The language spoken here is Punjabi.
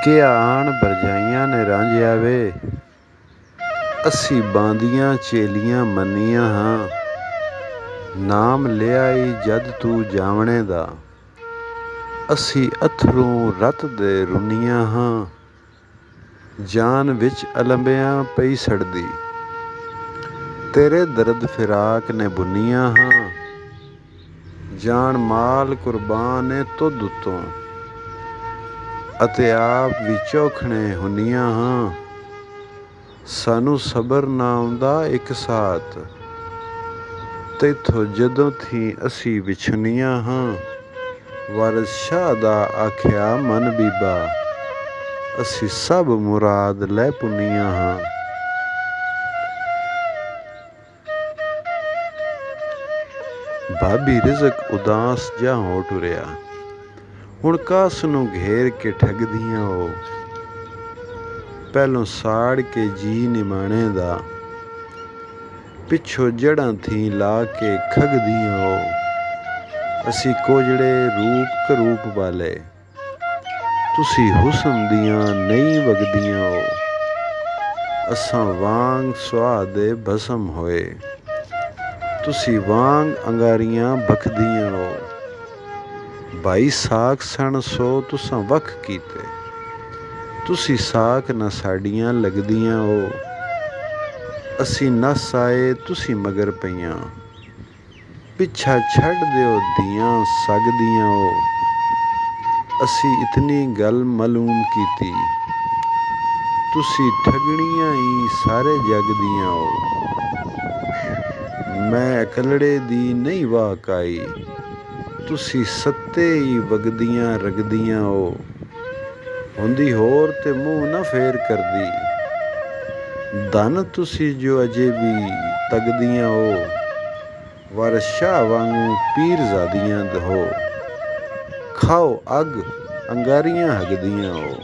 ਕਿ ਆਣ ਭਰਜਾਈਆਂ ਨੇ ਰਾਂਝਿਆ ਵੇ, ਅਸੀਂ ਬਾਂਦੀਆਂ ਚੇਲੀਆਂ ਮੰਨੀਆਂ ਹਾਂ। ਨਾਮ ਲਿਆ ਈ ਜਦ ਤੂੰ ਜਾਵਣੇ ਦਾ, ਅਸੀਂ ਅੱਥਰੂ ਰਤ ਦੇ ਰੁੰਨੀਆਂ ਹਾਂ। ਜਾਨ ਵਿੱਚ ਅਲੰਬਿਆਂ ਪਈ ਸੜਦੀ, ਤੇਰੇ ਦਰਦ ਫਿਰਾਕ ਨੇ ਬੁੰਨੀਆਂ ਹਾਂ। ਜਾਨ ਮਾਲ ਕੁਰਬਾਨ ਏ ਤੁਧ ਉੱਤੋਂ, ਅਤੇ ਆਪ ਵੀ ਚੋਖਣੇ ਹੁੰਨੀਆਂ ਹਾਂ। ਸਾਨੂੰ ਸਬਰ ਨਾ ਆਉਂਦਾ ਇੱਕ ਸਾਥ, ਤੈਥੋਂ ਜਦੋਂ ਥੀ ਅਸੀਂ ਵਿਛੁੰਨੀਆਂ ਹਾਂ। ਵਾਰਿਸ ਸ਼ਾਹ ਦਾ ਆਖਿਆ ਮਨ ਬੀਬਾ, ਅਸੀਂ ਸਭ ਮੁਰਾਦ ਲੈ ਪੁੰਨੀਆਂ ਹਾਂ। ਭਾਬੀ ਰਿਜ਼ਕ ਉਦਾਸ ਜਾ ਹੋ ਟੁਰਿਆ, ਹੁਣ ਕਾਸ ਨੂੰ ਘੇਰ ਕੇ ਠੱਗਦੀਆਂ ਉਹ। ਪਹਿਲੋਂ ਸਾੜ ਕੇ ਜੀ ਨਿਮਾਣੇ ਦਾ, ਪਿੱਛੋਂ ਜੜ੍ਹਾਂ ਥੀ ਲਾ ਕੇ ਖਗਦੀਆਂ ਉਹ। ਅਸੀਂ ਕੋਜੜੇ ਰੂਪ ਕਰੂਪ ਵਾਲੇ, ਤੁਸੀਂ ਹੁਸਨ ਦੀਆਂ ਨਹੀਂ ਵਗਦੀਆਂ ਉਹ। ਅਸਾਂ ਵਾਂਗ ਸੁਆਦੇ ਭਸਮ ਹੋਏ, ਤੁਸੀਂ ਵਾਂਗ ਅੰਗਾਰੀਆਂ ਬਖਦੀਆਂ ਉਹ। ਭਾਈ ਸਾਕ ਸਣ ਸੋ ਤੁਸਾਂ ਵੱਖ ਕੀਤੇ, ਤੁਸੀਂ ਸਾਕ ਨਾ ਸਾਡੀਆਂ ਲੱਗਦੀਆਂ ਉਹ। ਅਸੀਂ ਨੱਸ ਆਏ ਤੁਸੀਂ ਮਗਰ ਪਈਆਂ, ਪਿੱਛਾ ਛੱਡ ਦਿਓ ਧੀਆਂ ਸਗਦੀਆਂ ਉਹ। ਅਸੀਂ ਇਤਨੀ ਗੱਲ ਮਾਲੂਮ ਕੀਤੀ, ਤੁਸੀਂ ਠਗਣੀਆਂ ਈ ਸਾਰੇ ਜਗ ਦੀਆਂ ਉਹ। ਮੈਂ ਇਕੱਲੜੇ ਦੀ ਨਹੀਂ ਵਾਕ ਆਈ, ਤੁਸੀਂ ਸੱਤੇ ਈ ਵਗਦੀਆਂ ਰਗਦੀਆਂ ਉਹ। ਹੁੰਦੀ ਹੋਰ ਤੇ ਮੂੰਹ ਨਾ ਫੇਰ ਕਰਦੀ, ਧਨ ਤੁਸੀਂ ਜੋ ਅਜੇ ਵੀ ਤਗਦੀਆਂ ਉਹ। ਵਾਰਿਸ ਸ਼ਾਹ ਵਾਂਗੂ ਪੀਰਜ਼ਾਦੀਆਂ ਹੋ, ਖਾਓ ਅੱਗ ਅੰਗਾਰੀਆਂ ਹਗਦੀਆਂ ਉਹ।